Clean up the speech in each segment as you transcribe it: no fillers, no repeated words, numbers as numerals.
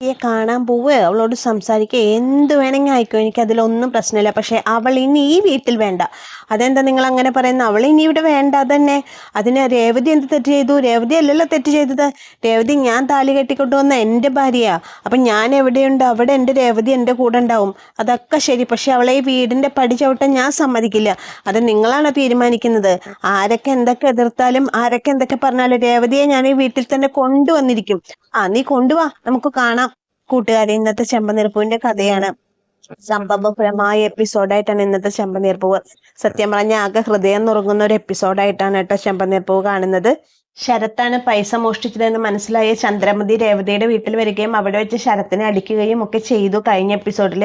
കാണാൻ പോവുക, അവളോട് സംസാരിക്കുക, എന്ത് വേണമെങ്കിൽ ആയിക്കോ, എനിക്കതിലൊന്നും പ്രശ്നമില്ല. പക്ഷേ അവൾ ഇനി ഈ വീട്ടിൽ വേണ്ട. അതെന്താ നിങ്ങൾ അങ്ങനെ പറയുന്നത്? അവൾ ഇനി ഇവിടെ വേണ്ട തന്നെ. അതിന് രേവതി എന്ത് തെറ്റ് ചെയ്തു? രേവതി അല്ലല്ലോ തെറ്റ് ചെയ്തത്. രേവതി ഞാൻ താലി കെട്ടിക്കൊണ്ടുവന്ന എൻ്റെ ഭാര്യയാ. അപ്പം ഞാൻ എവിടെയുണ്ട് അവിടെ എൻ്റെ രേവതി എൻ്റെ കൂടെ ഉണ്ടാവും. അതൊക്കെ ശരി. പക്ഷെ അവളെ ഈ വീടിൻ്റെ പടി ചവിട്ടാൻ ഞാൻ സമ്മതിക്കില്ല. അത് നിങ്ങളാണ് തീരുമാനിക്കുന്നത്. ആരൊക്കെ എന്തൊക്കെ എതിർത്താലും ആരൊക്കെ എന്തൊക്കെ പറഞ്ഞാലും രേവതിയെ ഞാൻ ഈ വീട്ടിൽ തന്നെ കൊണ്ടുവന്നിരിക്കും. നീ കൊണ്ടുവാ, നമുക്ക് കാണാം. കൂട്ടുകാരെ, ഇന്നത്തെ ചെമ്പനീർപ്പൂവിന്റെ കഥയാണ്. സംഭവപരമായ എപ്പിസോഡായിട്ടാണ് ഇന്നത്തെ ചെമ്പനീർപ്പൂവ്. സത്യം പറഞ്ഞ ആകെ ഹൃദയം നുറുങ്ങുന്ന ഒരു എപ്പിസോഡായിട്ടാണ് കേട്ടോ ചെമ്പനീർപ്പൂവ് കാണുന്നത്. ശരത്താണ് പൈസ മോഷ്ടിച്ചതെന്ന് മനസ്സിലായ ചന്ദ്രമതി രേവതിയുടെ വീട്ടിൽ വരികയും അവിടെ വെച്ച് ശരത്തിനെ അടിക്കുകയും ഒക്കെ ചെയ്തു. കഴിഞ്ഞ എപ്പിസോഡിൽ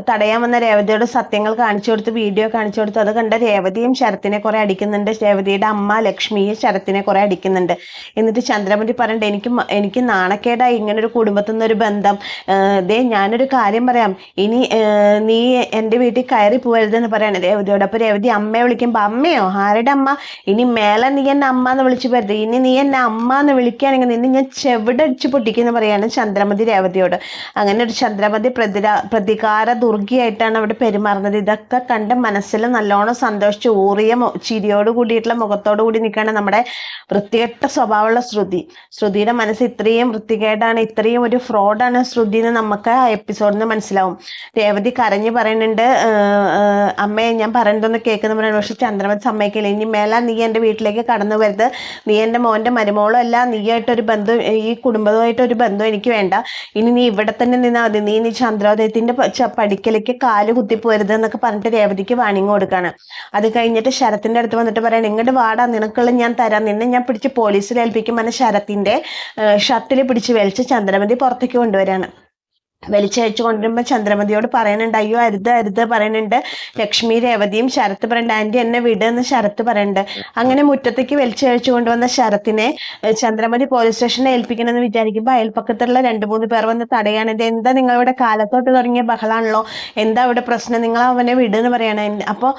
തടയാൻ വന്ന രേവതിയോട് സത്യങ്ങൾ കാണിച്ചു കൊടുത്ത്, വീഡിയോ കാണിച്ചു കൊടുത്തു. അത് കണ്ട രേവതിയും ശരത്തിനെ കുറെ അടിക്കുന്നുണ്ട്. രേവതിയുടെ അമ്മ ലക്ഷ്മിയെ ശരത്തിനെ കുറെ അടിക്കുന്നുണ്ട്. എന്നിട്ട് ചന്ദ്രമതി പറയണ്ട, എനിക്ക് നാണക്കേടായി ഇങ്ങനൊരു കുടുംബത്തിൽ നിന്നൊരു ബന്ധം. ഞാനൊരു കാര്യം പറയാം, ഇനി നീ എൻ്റെ വീട്ടിൽ കയറി പോകരുതെന്ന് പറയാണ് രേവതിയോട്. അപ്പൊ രേവതി അമ്മയെ വിളിക്കുമ്പോ, അമ്മയോ? ആരുടെ അമ്മ? ഇനി മേലെ നീ എന്നെ അമ്മ എന്ന് വിളിച്ചു പോരുത്. ഇനി നീ എന്നെ അമ്മ എന്ന് വിളിക്കുകയാണെങ്കിൽ നിന്നെ ഞാൻ ചെവിടടിച്ച് പൊട്ടിക്കുന്ന പറയാണ് ചന്ദ്രമതി രേവതിയോട്. അങ്ങനെ ഒരു ചന്ദ്രമതി പ്രതികാര ദുർഗിയായിട്ടാണ് അവിടെ പെരുമാറുന്നത്. ഇതൊക്കെ കണ്ട് മനസ്സിൽ നല്ലോണം സന്തോഷിച്ച് ഊറിയ ചിരിയോട് കൂടിയിട്ടുള്ള മുഖത്തോടു കൂടി നിൽക്കുകയാണ് നമ്മുടെ വൃത്തികെട്ട സ്വഭാവമുള്ള ശ്രുതിയുടെ മനസ്സ് ഇത്രയും വൃത്തികേടാണ്, ഇത്രയും ഒരു ഫ്രോഡാണ് ശ്രുതി എന്ന് നമുക്ക് ആ എപ്പിസോഡിൽ നിന്ന് മനസ്സിലാവും. രേവതി കരഞ്ഞു പറയുന്നുണ്ട്, അമ്മയെ ഞാൻ പറയുന്നതൊന്ന് കേൾക്കുന്ന പറയുന്നത്. പക്ഷെ ചന്ദ്രമതി സമ്മതിക്കില്ല. ഇനി മേല നീ എൻ്റെ വീട്ടിലേക്ക് കടന്നു വരുത്. നീ എൻ്റെ മോൻ്റെ മരുമോളും അല്ല, നീയായിട്ടൊരു ബന്ധം, ഈ കുടുംബവുമായിട്ടൊരു ബന്ധം എനിക്ക് വേണ്ട. ഇനി നീ ഇവിടെ തന്നെ നിന്നാൽ മതി. നീ ചന്ദ്രോദയത്തിന്റെ പടിക്കലേക്ക് കാല് കുത്തിപ്പോരുത് എന്നൊക്കെ പറഞ്ഞിട്ട് രേവതിക്ക് വാണിംഗ് കൊടുക്കാണ്. അത് കഴിഞ്ഞിട്ട് ശരത്തിന്റെ അടുത്ത് വന്നിട്ട് പറയാൻ, ഇങ്ങോട്ട് വാടാ, നിനക്കുള്ള ഞാൻ തരാം, നിന്നെ ഞാൻ പിടിച്ച് പോലീസിൽ ഏൽപ്പിക്കും. അങ്ങനെ ശരത്തിന്റെ ഷർട്ടിൽ പിടിച്ച് വലിച്ച് ചന്ദ്രമതി പുറത്തേക്ക് കൊണ്ടുവരാണ്. വലിച്ചയച്ചു കൊണ്ടുവരുമ്പോൾ ചന്ദ്രമതിയോട് പറയുന്നുണ്ട്, അയ്യോ അരുത് പറയുന്നുണ്ട്. ലക്ഷ്മി രേവതിയും ശരത്ത് പറയുന്നുണ്ട്, ആന്റി എന്നെ വിടുന്ന് ശരത്ത് പറയുന്നുണ്ട്. അങ്ങനെ മുറ്റത്തേക്ക് വലിച്ചയച്ചു കൊണ്ടുവന്ന ശരത്തിനെ ചന്ദ്രമതി പോലീസ് സ്റ്റേഷനെ ഏൽപ്പിക്കണമെന്ന് വിചാരിക്കുമ്പോൾ അയൽപ്പക്കത്തുള്ള 2-3 പേർ വന്ന് തടയാണ്. ഇത് എന്താ നിങ്ങളിവിടെ കാലത്തോട്ട് തുടങ്ങിയ ബഹളാണല്ലോ, എന്താ ഇവിടെ പ്രശ്നം, നിങ്ങൾ അവനെ വിടുന്ന് പറയാണ്. അപ്പോൾ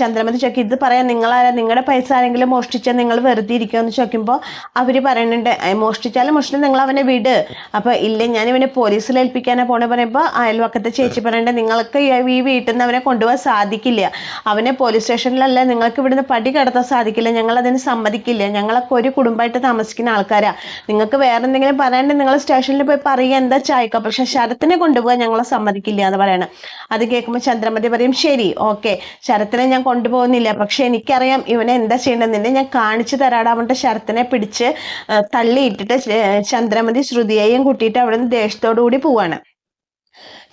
ചന്ദ്രമതി ചോദിക്കും, ഇത് പറയാൻ നിങ്ങളാരാ? നിങ്ങളുടെ പൈസ ആരെങ്കിലും മോഷ്ടിച്ചാൽ നിങ്ങൾ വെറുതെ ഇരിക്കുമെന്ന് ചോദിക്കുമ്പോൾ അവര് പറയുന്നുണ്ട്, മോഷ്ടിച്ചാലും നിങ്ങൾ അവനെ വിട്. അപ്പൊ ഇല്ല, ഞാൻ ഇവനെ പോലീസിൽ ഏൽപ്പിക്കാൻ പോണ പറയുമ്പോൾ അയൽവക്കത്തെ ചേച്ചി പറയണ്ടേ, നിങ്ങൾക്ക് ഈ വീട്ടിൽ നിന്ന് അവനെ കൊണ്ടുപോകാൻ സാധിക്കില്ല. അവനെ പോലീസ് സ്റ്റേഷനിലല്ല, നിങ്ങൾക്ക് ഇവിടുന്ന് പടി കടത്താൻ സാധിക്കില്ല. ഞങ്ങൾ അതിന് സമ്മതിക്കില്ല. ഞങ്ങളൊക്കെ ഒരു കുടുംബമായിട്ട് താമസിക്കുന്ന ആൾക്കാരാ. നിങ്ങൾക്ക് വേറെ എന്തെങ്കിലും പറയാണ്ട് നിങ്ങൾ സ്റ്റേഷനിൽ പോയി പറയുക, എന്താ ചായക്കോ. പക്ഷെ ശരത്തിനെ കൊണ്ടുപോകാൻ ഞങ്ങളെ സമ്മതിക്കില്ല എന്ന് പറയണം. അത് കേൾക്കുമ്പോൾ ചന്ദ്രമതി പറയും, ശരി ഓക്കെ, ശരത്തിനെ ഞാൻ കൊണ്ടുപോകുന്നില്ല, പക്ഷെ എനിക്കറിയാം ഇവനെ എന്താ ചെയ്യേണ്ടത്, നിന്നെ ഞാൻ കാണിച്ചു തരാടാവട്ടെ. ശരത്തിനെ പിടിച്ച് തള്ളിയിട്ടിട്ട് ചന്ദ്രമതി ശ്രുതിയെയും കൂട്ടിയിട്ട് അവിടെ നിന്ന് ദേഷ്യത്തോടു കൂടി പോവാണ്.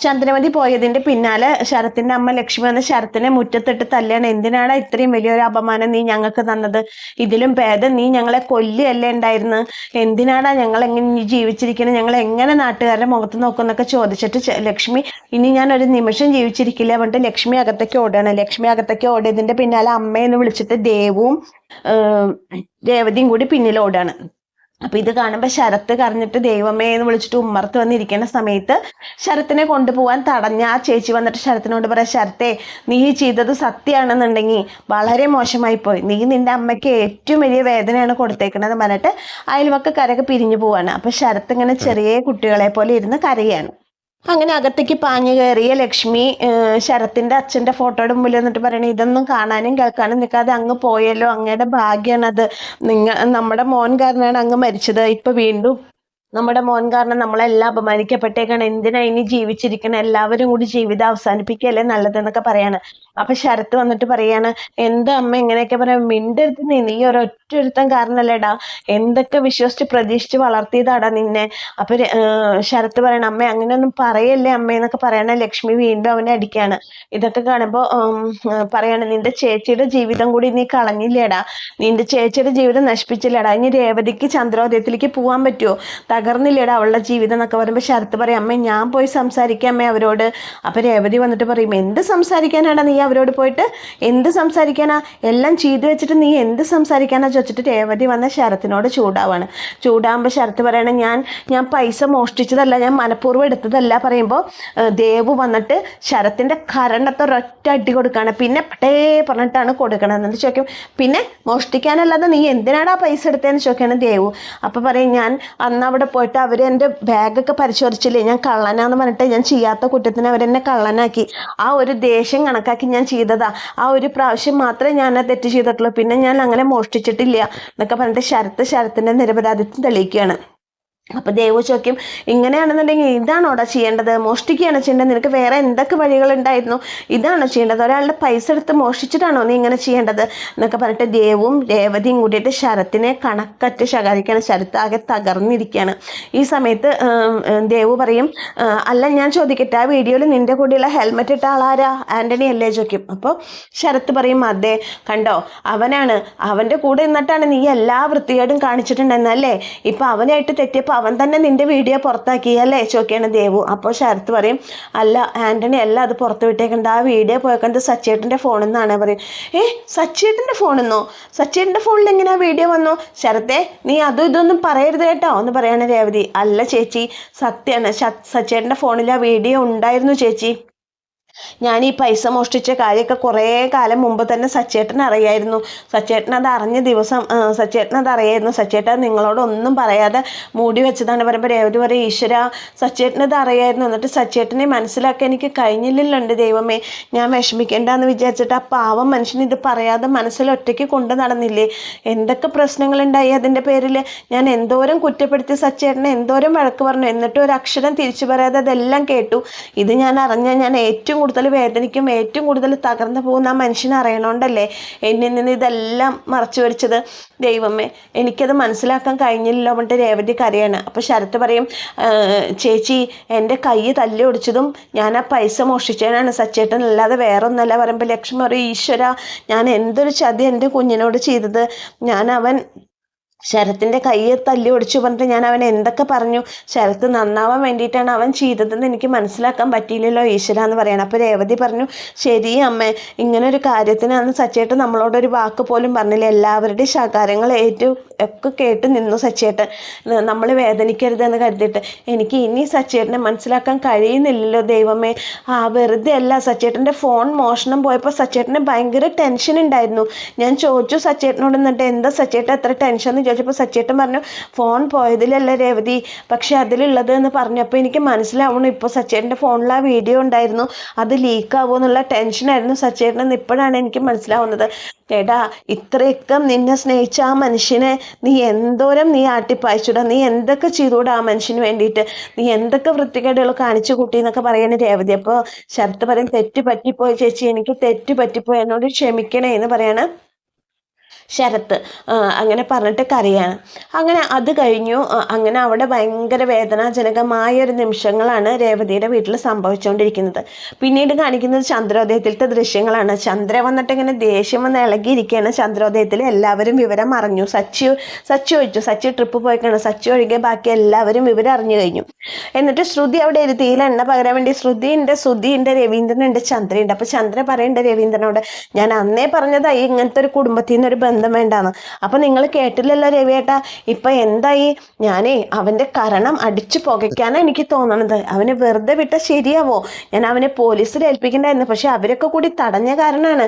ചന്ദ്രമതി പോയതിന്റെ പിന്നാലെ ശരത്തിന്റെ അമ്മ ലക്ഷ്മി വന്ന് ശരത്തിനെ മുറ്റത്തിട്ട് തല്ലാണ്. എന്തിനാണ് ഇത്രയും വലിയൊരു അപമാനം നീ ഞങ്ങൾക്ക് തന്നത്? ഇതിലും ഭേദം നീ ഞങ്ങളെ കൊല്ലുകയല്ലേ ഉണ്ടായിരുന്നു. എന്തിനാടാ ഞങ്ങൾ എങ്ങനെ ജീവിച്ചിരിക്കുന്നത്? ഞങ്ങൾ എങ്ങനെ നാട്ടുകാരുടെ മുഖത്ത് നോക്കുന്നൊക്കെ ചോദിച്ചിട്ട് ലക്ഷ്മി, ഇനി ഞാൻ ഒരു നിമിഷം ജീവിച്ചിരിക്കില്ല പറഞ്ഞിട്ട് ലക്ഷ്മി അകത്തേക്ക് ഓടുകയാണ്. ലക്ഷ്മി അകത്തേക്ക് ഓടിയതിന്റെ പിന്നാലെ അമ്മയെന്ന് വിളിച്ചിട്ട് ദേവും രേവതിയും കൂടി പിന്നിൽ ഓടാണ്. അപ്പൊ ഇത് കാണുമ്പോ ശരത്ത് കരഞ്ഞിട്ട് ദൈവമേ എന്ന് വിളിച്ചിട്ട് ഉമ്മർത്ത് വന്നിരിക്കുന്ന സമയത്ത് ശരത്തിനെ കൊണ്ടുപോകാൻ തടഞ്ഞ ആ ചേച്ചി വന്നിട്ട് ശരത്തിനോട് പറയാം, ശരത്തെ നീ ചെയ്തത് സത്യമാണെന്നുണ്ടെങ്കിൽ വളരെ മോശമായി പോയി. നീ നിന്റെ അമ്മയ്ക്ക് ഏറ്റവും വലിയ വേദനയാണ് കൊടുത്തേക്കണെന്ന് പറഞ്ഞിട്ട് അയൽവക്കക്കാരൊക്കെ പിരിഞ്ഞു പോവാണ്. അപ്പൊ ശരത്ത് ഇങ്ങനെ ചെറിയ കുട്ടികളെ പോലെ ഇരുന്ന് കരയാണ്. അങ്ങനെ അകത്തേക്ക് പാഞ്ഞു കയറിയ ലക്ഷ്മി ശരത്തിന്റെ അച്ഛന്റെ ഫോട്ടോയുടെ മുമ്പിൽ വന്നിട്ട് പറയണേ, ഇതൊന്നും കാണാനും കേൾക്കാനും നിൽക്കാതെ അങ്ങ് പോയല്ലോ, അങ്ങയുടെ ഭാഗ്യമാണത്. നമ്മുടെ മോൻ കാരനാണ് അങ്ങ് മരിച്ചത്. ഇപ്പൊ വീണ്ടും നമ്മുടെ മോൻ കാരണം നമ്മളെല്ലാം അപമാനിക്കപ്പെട്ടേക്കാണ്. എന്തിനാ ഇനി ജീവിച്ചിരിക്കണം, എല്ലാവരും കൂടി ജീവിതം അവസാനിപ്പിക്കുകയല്ലേ നല്ലതെന്നൊക്കെ പറയാണ്. അപ്പൊ ശരത്ത് വന്നിട്ട് പറയാണ്, എന്താ അമ്മ ഇങ്ങനെയൊക്കെ പറയാം, മിണ്ടരുത്, നീ ഒരൊറ്റൊരുത്തൻ കാരണല്ലേടാ, എന്തൊക്കെ വിശ്വസിച്ച് പ്രതീക്ഷിച്ച് വളർത്തിയതാടാ നിന്നെ. അപ്പൊ ശരത്ത് പറയണം, അമ്മ അങ്ങനെയൊന്നും പറയല്ലേ അമ്മ എന്നൊക്കെ പറയണ. ലക്ഷ്മി വീണ്ടും അവനെ അടിക്കാണ്. ഇതൊക്കെ കാണുമ്പോ പറയാണ്, നിന്റെ ചേച്ചിയുടെ ജീവിതം കൂടി നീ കളഞ്ഞില്ലേടാ, നിന്റെ ചേച്ചിയുടെ ജീവിതം നശിപ്പിച്ചില്ലേടാ, ഇനി രേവതിക്ക് ചന്ദ്രോദയത്തിലേക്ക് പോകാൻ പറ്റുമോ, തകർന്നില്ലേടാ അവളുടെ ജീവിതം എന്നൊക്കെ പറയുമ്പോൾ ശരത്ത് പറയും, അമ്മ ഞാൻ പോയി സംസാരിക്കാം അമ്മ അവരോട്. അപ്പൊ രേവതി വന്നിട്ട് പറയും, എന്ത് സംസാരിക്കാനാടാ നീ അവരോട് പോയിട്ട്, എന്ത് സംസാരിക്കാനാ, എല്ലാം ചെയ്തു വെച്ചിട്ട് നീ എന്ത് സംസാരിക്കാനാ ചോദിച്ചിട്ട് രേവതി വന്ന ശരത്തിനോട് ചൂടാകുമ്പോൾ ശരത്ത് പറയണ ഞാൻ പൈസ മോഷ്ടിച്ചതല്ല, ഞാൻ മനഃപൂർവ്വം എടുത്തതല്ല പറയുമ്പോൾ ദേവു വന്നിട്ട് ശരത്തിൻ്റെ കരണ്ടത്തെ ഒരൊറ്റ അടി കൊടുക്കുകയാണ്. പിന്നെ പട്ടേ പറഞ്ഞിട്ടാണ് കൊടുക്കണത്. എന്നിട്ട് ചോദിക്കും, പിന്നെ മോഷ്ടിക്കാനല്ലാതെ നീ എന്തിനാടാ പൈസ എടുത്തതെന്ന് ചോദിക്കുകയാണ് ദേവു. അപ്പോൾ പറയും, ഞാൻ അന്ന് അവിടെ പോയിട്ട് അവർ എൻ്റെ ബാഗൊക്കെ പരിശോധിച്ചില്ലേ, ഞാൻ കള്ളനാന്ന് പറഞ്ഞിട്ട് ഞാൻ ചെയ്യാത്ത കുറ്റത്തിന് അവരെന്നെ കള്ളനാക്കി. ആ ഒരു ദേഷ്യം കണക്കാക്കി ഞാൻ ചെയ്തതാ. ആ ഒരു പ്രാവശ്യം മാത്രമേ ഞാൻ ആ തെറ്റ് ചെയ്തിട്ടുള്ളൂ, പിന്നെ ഞാൻ അങ്ങനെ മോഷ്ടിച്ചിട്ടില്ല എന്നൊക്കെ പറഞ്ഞിട്ട് ശരത്തിൻ്റെ നിരപരാധിത്വം തെളിയിക്കുകയാണ്. അപ്പോൾ ദേവു ചോദിക്കും, ഇങ്ങനെയാണെന്നുണ്ടെങ്കിൽ ഇതാണോടാ ചെയ്യേണ്ടത്? മോഷ്ടിക്കുകയാണ് ചെയ്യേണ്ടത്? നിനക്ക് വേറെ എന്തൊക്കെ വഴികളുണ്ടായിരുന്നു? ഇതാണോ ചെയ്യേണ്ടത്? ഒരാളുടെ പൈസ എടുത്ത് മോഷ്ടിച്ചിട്ടാണോ നീ ഇങ്ങനെ ചെയ്യേണ്ടത് എന്നൊക്കെ പറഞ്ഞിട്ട് ദേവും രേവതിയും കൂടിയിട്ട് ശരത്തിനെ കണക്കറ്റ് ശകാരിക്കുകയാണ്. ശരത്ത് ആകെ തകർന്നിരിക്കുകയാണ്. ഈ സമയത്ത് ദേവു പറയും, അല്ല ഞാൻ ചോദിക്കട്ടെ, ആ വീഡിയോയിൽ നിൻ്റെ കൂടെയുള്ള ഹെൽമെറ്റ് ഇട്ട ആളാരാ? ആൻ്റണി അല്ലേ ചോദിക്കും. അപ്പോൾ ശരത്ത് പറയും, അതെ കണ്ടോ, അവനാണ്. അവൻ്റെ കൂടെ നിന്നിട്ടാണ് നീ എല്ലാ വൃത്തികേടും കാണിച്ചിട്ടുണ്ടെന്നല്ലേ? ഇപ്പം അവനായിട്ട് തെറ്റിയപ്പോൾ അവൻ തന്നെ നിന്റെ വീഡിയോ പുറത്താക്കി അല്ലേ ചോദിക്കുകയാണ് ദേവു. അപ്പോൾ ശരത്ത് പറയും, അല്ല ആൻ്റണി അല്ല അത് പുറത്ത് വിട്ടേക്കണ്ട, ആ വീഡിയോ പോയേക്കുന്നത് സച്ചേട്ടൻ്റെ ഫോണിൽ നിന്നാണ്. പറയും, സച്ചേട്ടൻ്റെ ഫോണിൽ നിന്നോ? സച്ചേട്ടൻ്റെ ഫോണിൽ എങ്ങനെയാ വീഡിയോ വന്നു? ശരത്തെ നീ അതും ഇതൊന്നും പറയരുത് കേട്ടോ എന്ന് പറയാണ് രേവതി. അല്ല ചേച്ചി, സത്യമാണ്, സച്ചേട്ടൻ്റെ ഫോണിൽ ആ വീഡിയോ ഉണ്ടായിരുന്നു ചേച്ചി. ഞാൻ ഈ പൈസ മോഷ്ടിച്ച കാര്യമൊക്കെ കുറേ കാലം മുമ്പ് തന്നെ സച്ചേട്ടൻ അറിയായിരുന്നു. സച്ചേട്ടൻ അത് അറിഞ്ഞ ദിവസം സച്ചേട്ടൻ അത് അറിയായിരുന്നു. സച്ചേട്ടൻ നിങ്ങളോട് ഒന്നും പറയാതെ മൂടി വെച്ചതാണ്. പറയുമ്പോൾ രേവതി പറയും, ഈശ്വര സച്ചേട്ടനത് അറിയായിരുന്നു, എന്നിട്ട് സച്ചേട്ടനെ മനസ്സിലാക്കാൻ എനിക്ക് കഴിഞ്ഞില്ലല്ലോ എൻ്റെ ദൈവമേ, ഞാൻ വിഷമിക്കേണ്ടെന്ന് വിചാരിച്ചിട്ട് ആ പാവം മനുഷ്യൻ ഇത് പറയാതെ മനസ്സിൽ ഒറ്റയ്ക്ക് കൊണ്ടു നടന്നില്ലേ? എന്തൊക്കെ പ്രശ്നങ്ങളുണ്ടായി അതിൻ്റെ പേരിൽ. ഞാൻ എന്തോരം കുറ്റപ്പെടുത്തി സച്ചേട്ടനെ, എന്തോരം വഴക്ക് പറഞ്ഞു, എന്നിട്ടും ഒരു അക്ഷരം തിരിച്ചു പറയാതെ അതെല്ലാം കേട്ടു. ഇത് ഞാൻ അറിഞ്ഞാൽ ഞാൻ ഏറ്റവും കൂടുതൽ വേദനിക്കും, ഏറ്റവും കൂടുതൽ തകർന്നു പോകുന്ന ആ മനുഷ്യനെ അറിയണോണ്ടല്ലേ എന്നിൽ നിന്ന് ഇതെല്ലാം മറച്ചു വരിച്ചത്. ദൈവമേ എനിക്കത് മനസ്സിലാക്കാൻ കഴിഞ്ഞില്ലല്ലോ പറഞ്ഞിട്ട് രേവതി കരയാണ്. അപ്പോൾ ശരത്ത് പറയും, ചേച്ചി എൻ്റെ കൈ തല്ലി ഒടിച്ചതും ഞാൻ ആ പൈസ മോഷ്ടിച്ചതിനാണ് സച്ചേട്ടൻ, അല്ലാതെ വേറെ ഒന്നല്ല. പറയുമ്പോൾ ലക്ഷ്മി പറയും, ഈശ്വര ഞാൻ എന്തൊരു ചതി എൻ്റെ കുഞ്ഞിനോട് ചെയ്തത്. അവൻ ശരത്തിൻ്റെ കയ്യെ തല്ലി ഒടിച്ചു പറഞ്ഞിട്ട് ഞാൻ അവൻ എന്തൊക്കെ പറഞ്ഞു. ശരത്ത് നന്നാവാൻ വേണ്ടിയിട്ടാണ് അവൻ ചെയ്തതെന്ന് എനിക്ക് മനസ്സിലാക്കാൻ പറ്റിയില്ലല്ലോ ഈശ്വര എന്ന് പറയണം. അപ്പോൾ രേവതി പറഞ്ഞു, ശരി അമ്മേ, ഇങ്ങനൊരു കാര്യത്തിനാണ് സച്ചേട്ടൻ നമ്മളോടൊരു വാക്ക് പോലും പറഞ്ഞില്ല. എല്ലാവരുടെയും ശകാരങ്ങൾ ഒക്കെ കേട്ട് നിന്നു സച്ചേട്ടൻ, നമ്മൾ വേദനിക്കരുതെന്ന് കരുതിയിട്ട്. എനിക്ക് ഇനി സച്ചേട്ടനെ മനസ്സിലാക്കാൻ കഴിയുന്നില്ലല്ലോ ദൈവമേ. വെറുതെ അല്ല, സച്ചേട്ടൻ്റെ ഫോൺ മോഷണം പോയപ്പോൾ സച്ചേട്ടന് ഭയങ്കര ടെൻഷൻ ഉണ്ടായിരുന്നു. ഞാൻ ചോദിച്ചു സച്ചേട്ടനോട്, എന്നിട്ട് എന്താ സച്ചേട്ടൻ എത്ര ടെൻഷൻ എന്ന് ചോദിച്ചപ്പോൾ സച്ചേട്ടൻ പറഞ്ഞു, ഫോൺ പോയതിലല്ല രേവതി, പക്ഷെ അതിലുള്ളത് എന്ന് പറഞ്ഞപ്പോൾ എനിക്ക് മനസ്സിലാവണം, ഇപ്പോൾ സച്ചേട്ടൻ്റെ ഫോണിൽ ആ വീഡിയോ ഉണ്ടായിരുന്നു, അത് ലീക്കാവുമോ എന്നുള്ള ടെൻഷനായിരുന്നു സച്ചേട്ടനെന്ന് ഇപ്പോഴാണ് എനിക്ക് മനസ്സിലാവുന്നത്. എടാ, ഇത്രയൊക്കെ നിന്നെ സ്നേഹിച്ച ആ മനുഷ്യനെ നീ എന്തോരം നീ ആട്ടിപ്പായച്ചുടാ, നീ എന്തൊക്കെ ചെയ്തുകൂടാ ആ മനുഷ്യന് വേണ്ടിയിട്ട്, നീ എന്തൊക്കെ വൃത്തികേടുകൾ കാണിച്ചു കൂട്ടി എന്നൊക്കെ പറയുന്നത് രേവതി. അപ്പോൾ ശരത്ത് പറയും, തെറ്റ് പറ്റിപ്പോയി ചേച്ചി, എനിക്ക് തെറ്റ് പറ്റിപ്പോയി, എന്നോട് ക്ഷമിക്കണേ എന്ന് പറയാണ് ശരത്ത്. അങ്ങനെ പറഞ്ഞിട്ട് കരയാണ്. അങ്ങനെ അത് കഴിഞ്ഞു. അങ്ങനെ അവിടെ ഭയങ്കര വേദനാജനകമായൊരു നിമിഷങ്ങളാണ് രേവതിയുടെ വീട്ടിൽ സംഭവിച്ചുകൊണ്ടിരിക്കുന്നത്. പിന്നീട് കാണിക്കുന്നത് ചന്ദ്രോദയത്തിലത്തെ ദൃശ്യങ്ങളാണ്. ചന്ദ്ര വന്നിട്ട് ഇങ്ങനെ ദേഷ്യം വന്ന് ഇളകിയിരിക്കുകയാണ്. ചന്ദ്രോദയത്തിൽ എല്ലാവരും വിവരം അറിഞ്ഞു. സച്ചു ഒഴിച്ചു, സച്ചു ട്രിപ്പ് പോയിക്കാണ്. സച്ചു ഒഴികെ ബാക്കി എല്ലാവരും വിവരം അറിഞ്ഞു കഴിഞ്ഞു. എന്നിട്ട് ശ്രുതി അവിടെ ഇരുത്തിയിൽ എണ്ണ പകരാൻ വേണ്ടി ശ്രുതിയുണ്ട്, രവീന്ദ്രനുണ്ട്, ചന്ദ്രയുണ്ട്. അപ്പോൾ ചന്ദ്ര പറയുന്നുണ്ട് രവീന്ദ്രനോട്, ഞാൻ അന്നേ പറഞ്ഞതാ ഇങ്ങനത്തെ ഒരു കുടുംബത്തിൽ നിന്നൊരു ബന്ധം വേണ്ടാന്ന്. അപ്പൊ നിങ്ങൾ കേട്ടില്ലല്ലോ രവിയേട്ടാ, ഇപ്പൊ എന്തായി? ഞാനേ അവന്റെ കരണം അടിച്ചു പുകയ്ക്കാനാണ് എനിക്ക് തോന്നണത്. അവനെ വെറുതെ വിട്ട ശരിയാവോ? ഞാൻ അവനെ പോലീസിൽ ഏൽപ്പിക്കണ്ടായിരുന്നു, പക്ഷെ അവരൊക്കെ കൂടി തടഞ്ഞ കാരണമാണ്.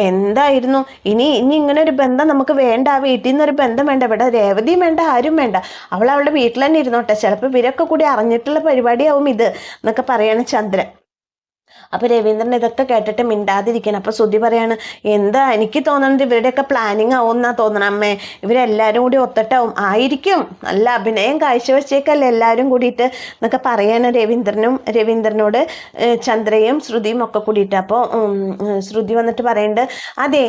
എന്തായിരുന്നു ഇനി ഇങ്ങനെ ഒരു ബന്ധം നമുക്ക് വേണ്ട. ആ വീട്ടിൽ നിന്നൊരു ബന്ധം വേണ്ട, ഇവിടെ രേവതിയും വേണ്ട, ആരും വേണ്ട. അവളുടെ വീട്ടിൽ തന്നെ ഇരുന്നോട്ടെ, ചിലപ്പോൾ ഇവരൊക്കെ കൂടി അറിഞ്ഞിട്ടുള്ള പരിപാടിയാവും ഇത് എന്നൊക്കെ പറയാണ് ചന്ദ്രൻ. അപ്പോൾ രവീന്ദ്രൻ ഇതൊക്കെ കേട്ടിട്ട് മിണ്ടാതിരിക്കണം. അപ്പോൾ ശ്രുതി പറയാണ്, എന്താ എനിക്ക് തോന്നുന്നത് ഇവരുടെയൊക്കെ പ്ലാനിങ് ആവും എന്നാ തോന്നണം അമ്മേ, ഇവരെല്ലാവരും കൂടി ഒത്തിട്ടാവും. ആയിരിക്കും, നല്ല അഭിനയം കാഴ്ചവെച്ചേക്കല്ലേ എല്ലാവരും കൂടിയിട്ട് എന്നൊക്കെ പറയാണ് രവീന്ദ്രനോട് ചന്ദ്രയും ശ്രുതിയും ഒക്കെ കൂടിയിട്ട്. അപ്പോൾ ശ്രുതി വന്നിട്ട് പറയുന്നുണ്ട്, അതെ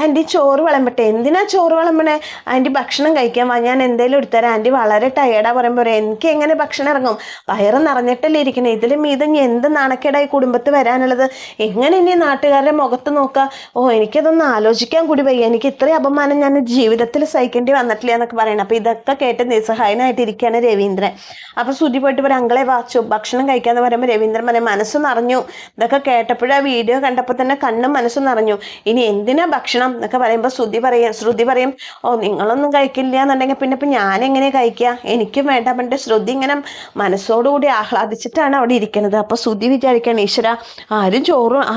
ആൻറ്റി ചോറ് വിളമ്പട്ടെ? എന്തിനാ ചോറ് വിളമ്പണേ? ആൻറ്റി ഭക്ഷണം കഴിക്കാൻ വാ, ഞാൻ എന്തേലും എടുത്തരാം. ആൻറ്റി വളരെ ടയേർഡാ പറയുമ്പോൾ എനിക്ക് എങ്ങനെ ഭക്ഷണം ഇറങ്ങും? വയറ് നിറഞ്ഞിട്ടല്ലേ ഇരിക്കണേ, ഇതിലും ഇത് എന്ത് നാണക്കേടായി കുടുംബം കുടുംബത്തിൽ വരാനുള്ളത്? എങ്ങനെ ഇനി നാട്ടുകാരുടെ മുഖത്ത് നോക്കുക? ഓ, എനിക്കതൊന്നും ആലോചിക്കാൻ കൂടി വയ്യ, എനിക്ക് ഇത്രയും അപമാനം ഞാൻ ജീവിതത്തിൽ സഹിക്കേണ്ടി വന്നിട്ടില്ല എന്നൊക്കെ പറയണം. അപ്പൊ ഇതൊക്കെ കേട്ട് നിസ്സഹായനായിട്ടിരിക്കുകയാണ് രവീന്ദ്രൻ. അപ്പൊ ശ്രുതി പോയിട്ട് പറയും, അങ്കളെ വാച്ചു ഭക്ഷണം കഴിക്കാന്ന് പറയുമ്പോൾ രവീന്ദ്രൻ പറയും, മനസ്സ് നിറഞ്ഞു. ഇതൊക്കെ കേട്ടപ്പോഴാ വീഡിയോ കണ്ടപ്പോൾ തന്നെ കണ്ണും മനസ്സും നിറഞ്ഞു. ഇനി എന്തിനാ ഭക്ഷണം എന്നൊക്കെ പറയുമ്പോൾ ശ്രുതി പറയും, ഓ, നിങ്ങളൊന്നും കഴിക്കില്ല എന്നുണ്ടെങ്കിൽ പിന്നെ ഇപ്പം ഞാൻ എങ്ങനെ കഴിക്കുക, എനിക്കും വേണ്ട. പണ്ട് ശ്രുതി ഇങ്ങനെ മനസ്സോടുകൂടി ആഹ്ലാദിച്ചിട്ടാണ് അവിടെ ഇരിക്കുന്നത്. അപ്പൊ ശ്രുതി വിചാരിക്കുകയാണ്, ഈശ്വര,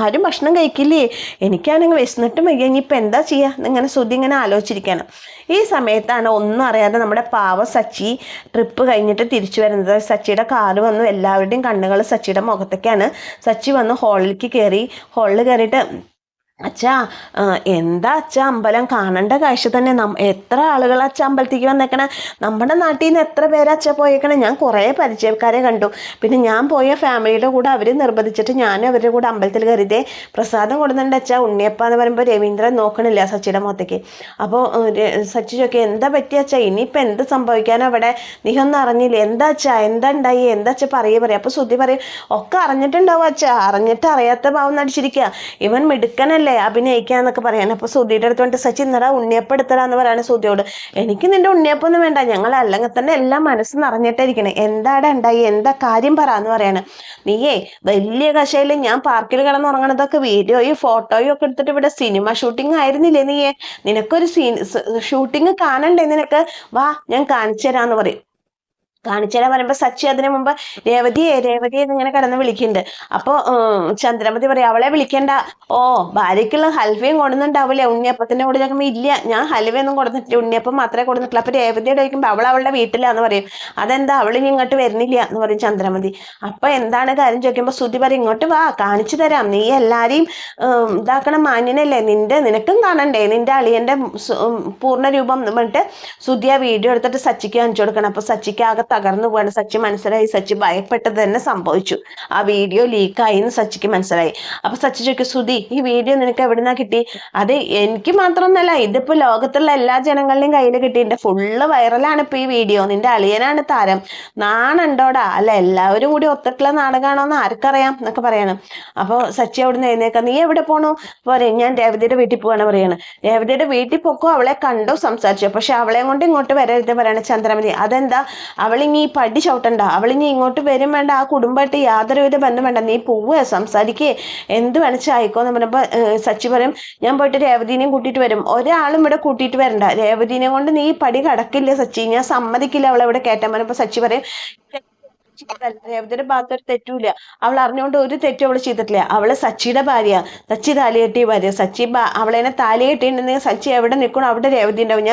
ആരും ഭക്ഷണം കഴിക്കില്ലേ, എനിക്കാണെങ്കിൽ വിശന്നിട്ടും വയ്യ, ഇനിയിപ്പോൾ എന്താ ചെയ്യുക ഇങ്ങനെ ശ്രുതി ഇങ്ങനെ ആലോചിച്ചിരിക്കുകയാണ്. ഈ സമയത്താണ് ഒന്നും അറിയാതെ നമ്മുടെ പാവ സച്ചി ട്രിപ്പ് കഴിഞ്ഞിട്ട് തിരിച്ചു വരുന്നത്. സച്ചിയുടെ കാറ് വന്നു, എല്ലാവരുടെയും കണ്ണുകൾ സച്ചിയുടെ മുഖത്തേക്കാണ്. സച്ചി വന്ന് ഹാളിൽ കയറിയിട്ട്, അച്ഛാ, എന്താ അച്ഛാ അമ്പലം, കാണേണ്ട കാഴ്ച തന്നെ. എത്ര ആളുകൾ അച്ഛ അമ്പലത്തേക്ക് വന്നേക്കണേ, നമ്മുടെ നാട്ടിൽ നിന്ന് എത്ര പേര് അച്ഛ പോയേക്കണേ. ഞാൻ കുറേ പരിചയക്കാരെ കണ്ടു. പിന്നെ ഞാൻ പോയ ഫാമിലിയുടെ കൂടെ അവർ നിർബന്ധിച്ചിട്ട് ഞാനും അവരുടെ കൂടെ അമ്പലത്തിൽ കയറിയതേ. പ്രസാദം കൊടുക്കുന്നുണ്ട് അച്ഛാ. ഉണ്ണിയപ്പ എന്ന് പറയുമ്പോൾ രവീന്ദ്രൻ നോക്കണില്ല സച്ചിയുടെ മുഖത്തേക്ക്. അപ്പോൾ സച്ചി ചോദിക്കുക, എന്താ പറ്റിയ അച്ഛാ, ഇനിയിപ്പോൾ എന്ത് സംഭവിക്കാനോ അവിടെ, നീ ഒന്നും അറിഞ്ഞില്ലേ, എന്താ അച്ഛാ, എന്താ ഉണ്ടായി, എന്താ അച്ഛാ പറയും. അപ്പോൾ ശ്രുതി പറയും, ഒക്കെ അറിഞ്ഞിട്ടുണ്ടാവും അച്ഛാ, അറിഞ്ഞിട്ട് അറിയാത്ത ഭാവം നടിച്ചിരിക്കുക, ഇവൻ മിടുക്കനല്ലേ അഭിനയിക്കാന്നൊക്കെ പറയാൻ. അപ്പൊ ശ്രുതിയുടെ അടുത്ത് വന്നിട്ട്, സച്ചി നിറ ഉണ്ണിയപ്പം എടുത്തരാന്ന് പറയാണ് ശ്രുതിയോട്. എനിക്ക് നിന്റെ ഉണ്ണിയപ്പം ഒന്നും വേണ്ട, ഞങ്ങൾ അല്ലെങ്കിൽ തന്നെ എല്ലാം മനസ്സ് നിറഞ്ഞിട്ടിരിക്കണേ, എന്താടെ ഉണ്ടായി, എന്താ കാര്യം പറന്ന് പറയാണ്. നീയേ വലിയ കശയിൽ ഞാൻ പാർക്കിൽ കിടന്നുറങ്ങണതൊക്കെ വീഡിയോയും ഫോട്ടോയും ഒക്കെ എടുത്തിട്ട് ഇവിടെ സിനിമ ഷൂട്ടിംഗ് ആയിരുന്നില്ലേ നീയെ, നിനക്കൊരു ഷൂട്ടിംഗ് കാണണ്ടേ നിനക്ക്, വാ ഞാൻ കാണിച്ചു തരാന്ന് പറയും. കാണിച്ചു തരാൻ പറയുമ്പോ സച്ചി അതിനു മുമ്പ് രേവതിയെ ഇങ്ങനെ കിടന്ന് വിളിക്കുന്നുണ്ട്. അപ്പൊ ചന്ദ്രമതി പറയും, അവളെ വിളിക്കണ്ട, ഓ ഭാര്യയ്ക്കുള്ള ഹൽവയും കൊടുക്കുന്നുണ്ടാവില്ലേ ഉണ്ണിയപ്പത്തിന്റെ കൂടെ. ചോദിക്കുമ്പോൾ ഇല്ല, ഞാൻ ഹൽവയൊന്നും കൊടുത്തിട്ടില്ല, ഉണ്ണിയപ്പം മാത്രമേ കൊടുത്തിട്ടുള്ളൂ. അപ്പൊ രേവതിയോട് ചോദിക്കുമ്പോൾ അവളുടെ വീട്ടിലാന്ന് പറയും. അതെന്താ അവളിനി ഇങ്ങോട്ട് വരുന്നില്ല എന്ന് പറയും ചന്ദ്രമതി. അപ്പൊ എന്താണ് കാര്യം ചോദിക്കുമ്പോൾ ശ്രുതി പറയും, ഇങ്ങോട്ട് വാ കാണിച്ചു തരാം, നീ എല്ലാരെയും ഇതാക്കണം, മാന്യനല്ലേ, നിനക്കും കാണണ്ടേ നിന്റെ അളിയന്റെ പൂർണ്ണ രൂപം എന്ന് പറഞ്ഞിട്ട് ശ്രുതി ആ വീഡിയോ എടുത്തിട്ട് സച്ചിക്ക് കാണിച്ചു കൊടുക്കണം. അപ്പൊ സച്ചിക്ക് ആകെ തകർന്നു പോവാണ്. സച്ചി മനസ്സിലായി, സച്ചി ഭയപ്പെട്ടത് തന്നെ സംഭവിച്ചു, ആ വീഡിയോ ലീക്കായി എന്ന് സച്ചിക്ക് മനസ്സിലായി. അപ്പൊ സച്ചി ചോദിക്കും, ശ്രുതി ഈ വീഡിയോ നിനക്ക് എവിടുന്നാ കിട്ടി? അത് എനിക്ക് മാത്രമൊന്നല്ല, ഇതിപ്പോ ലോകത്തുള്ള എല്ലാ ജനങ്ങളുടെയും കയ്യിൽ കിട്ടിയിട്ടുണ്ട്, ഫുള്ള് വൈറലാണ് ഇപ്പൊ ഈ വീഡിയോ, നിന്റെ അളിയനാണ് താരം, നാണുണ്ടോടാ, അല്ല എല്ലാവരും കൂടി ഒത്തിട്ടുള്ള നാടകമാണോന്ന് ആർക്കറിയാം എന്നൊക്കെ പറയണം. അപ്പൊ സച്ചി അവിടുന്ന് എഴുന്നേക്കാം, നീ എവിടെ പോണു പറയും, ഞാൻ രേവതിയുടെ വീട്ടിൽ പോവാണ് പറയാണ്. രേവതിയുടെ വീട്ടിൽ പോക്കോ, അവളെ കണ്ടോ സംസാരിച്ചു, പക്ഷെ അവളെ കൊണ്ട് ഇങ്ങോട്ട് വരരുത് പറയണ ചന്ദ്രമതി. അതെന്താ, അവളിനി ഈ പടി ചവിട്ടണ്ട, അവളിനി ഇങ്ങോട്ട് വരും വേണ്ട, ആ കുടുംബമായിട്ട് യാതൊരുവിധ ബന്ധം വേണ്ട, നീ പോവുക സംസാരിക്കേ എന്ത് വേണിച്ചായിക്കോന്ന് പറയുമ്പോ സച്ചി പറയും, ഞാൻ പോയിട്ട് രേവതിനെയും കൂട്ടിയിട്ട് വരും, ഒരാളും ഇവിടെ കൂട്ടിയിട്ട് വരണ്ട, രേവതിനെ കൊണ്ട് നീ പടി കടക്കില്ല സച്ചി, ഞാൻ സമ്മതിക്കില്ല അവളെ ഇവിടെ കയറ്റാൻ പറയുമ്പോ സച്ചി പറയും, രേവതിയുടെ ഭാഗത്ത് ഒരു തെറ്റുമില്ല, അവൾ അറിഞ്ഞുകൊണ്ട് ഒരു തെറ്റും അവള് ചെയ്തിട്ടില്ല, അവള് സച്ചിയുടെ ഭാര്യ, സച്ചി താലി കെട്ടിയ ഭാര്യ, സച്ചി അവളെന്നെ താലി കെട്ടിയിട്ടുണ്ടെങ്കിൽ സച്ചി എവിടെ നിൽക്കണം അവിടെ രേവതി ഉണ്ടാവും,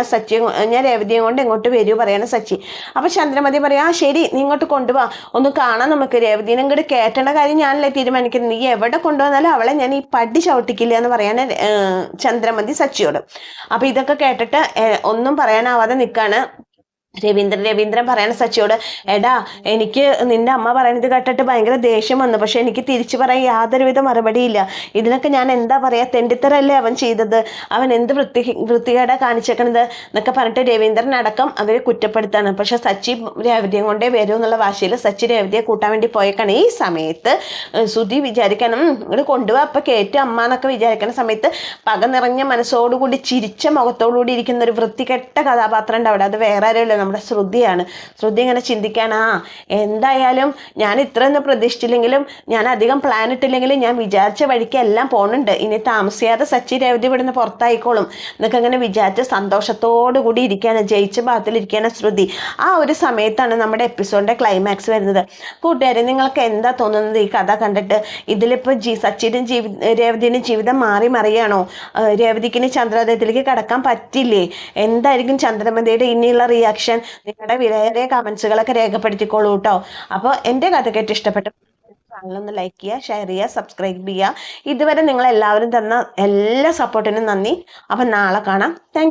ഞാൻ രേവതിയെ കൊണ്ട് ഇങ്ങോട്ട് വരൂ പറയാണ് സച്ചി. അപ്പൊ ചന്ദ്രമതി പറയാം, ആ ശരി നീ ഇങ്ങോട്ട് കൊണ്ടുപോവാ, ഒന്ന് കാണാൻ നമുക്ക്, രേവതിനെ ഇങ്ങോട്ട് കയറ്റേണ്ട കാര്യം ഞാനല്ലേ തീരുമാനിക്കുന്നത്, നീ എവിടെ കൊണ്ടുവന്നാലും അവളെ ഞാൻ ഈ പടി ചവിട്ടിക്കില്ല എന്ന് പറയാണ് ചന്ദ്രമതി സച്ചിയോട്. അപ്പൊ ഇതൊക്കെ കേട്ടിട്ട് ഒന്നും പറയാനാവാതെ നിൽക്കാണ് രവീന്ദ്രൻ പറയണ സച്ചിയോട്, എടാ എനിക്ക് നിന്റെ അമ്മ പറയുന്നത് കേട്ടിട്ട് ഭയങ്കര ദേഷ്യം വന്നു, പക്ഷെ എനിക്ക് തിരിച്ചു പറയാൻ യാതൊരുവിധ മറുപടിയില്ല, ഇതിനൊക്കെ ഞാൻ എന്താ പറയാ, തെണ്ടിത്തരല്ലേ അവൻ ചെയ്തത്, അവൻ എന്ത് വൃത്തികേടാ കാണിച്ചേക്കണത് എന്നൊക്കെ പറഞ്ഞിട്ട് രവീന്ദ്രൻ അടക്കം അവരെ കുറ്റപ്പെടുത്താണ്. പക്ഷെ സച്ചി രേവതിയെ കൊണ്ടേ വരൂ എന്നുള്ള വാശിയിൽ സച്ചി രേവതിയെ കൂട്ടാൻ വേണ്ടി പോയേക്കാണ്. ഈ സമയത്ത് ശ്രുതി വിചാരിക്കണം, ഇങ്ങോട്ട് കൊണ്ടുപോവാ അപ്പൊ കേറ്റു അമ്മ എന്നൊക്കെ വിചാരിക്കുന്ന സമയത്ത് പക നിറഞ്ഞ മനസ്സോടുകൂടി ചിരിച്ച മുഖത്തോടുകൂടി ഇരിക്കുന്ന ഒരു വൃത്തികെട്ട കഥാപാത്രം ഉണ്ട് അവിടെ, അത് വേറെ ആരുമല്ല, നമ്മുടെ ശ്രുതിയാണ്. ശ്രുതി ഇങ്ങനെ ചിന്തിക്കാണ്, എന്തായാലും ഞാൻ ഇത്രയൊന്നും പ്രതീക്ഷിച്ചില്ലെങ്കിലും, ഞാൻ അധികം പ്ലാൻ ഇട്ടില്ലെങ്കിലും ഞാൻ വിചാരിച്ച വഴിക്ക് എല്ലാം പോണുണ്ട്, ഇനി താമസിയാതെ സച്ചി രേവതി ഇവിടുന്ന് പുറത്തായിക്കോളും എന്നൊക്കെ അങ്ങനെ വിചാരിച്ച സന്തോഷത്തോടു കൂടി ഇരിക്കുകയാണ്, ജയിച്ച ഭാഗത്തിലിരിക്കുകയാണ് ശ്രുതി. ആ ഒരു സമയത്താണ് നമ്മുടെ എപ്പിസോഡിന്റെ ക്ലൈമാക്സ് വരുന്നത്. കൂട്ടുകാരെ, നിങ്ങൾക്ക് എന്താ തോന്നുന്നത് ഈ കഥ കണ്ടിട്ട്? ഇതിലിപ്പോ സച്ചിയുടെയും രേവതിയുടെയും ജീവിതം മാറി മറിയാണോ? രേവതിക്കിനി ചന്ദ്രോദയത്തിലേക്ക് കടക്കാൻ പറ്റില്ലേ? എന്തായിരിക്കും ചന്ദ്രമതിയുടെ ഇനിയുള്ള റിയാക്ഷൻ? നിങ്ങളുടെ വിലയേറിയ കമന്റ്സുകളൊക്കെ രേഖപ്പെടുത്തിക്കോളൂ കേട്ടോ. അപ്പോൾ എൻ്റെ കഥ കേട്ട് ഇഷ്ടപ്പെട്ട ചാനലൊന്ന് ലൈക്ക് ചെയ്യുക, ഷെയർ ചെയ്യുക, സബ്സ്ക്രൈബ് ചെയ്യുക. ഇതുവരെ നിങ്ങൾ എല്ലാവരും തന്ന എല്ലാ സപ്പോർട്ടിനും നന്ദി. അപ്പം നാളെ കാണാം. താങ്ക്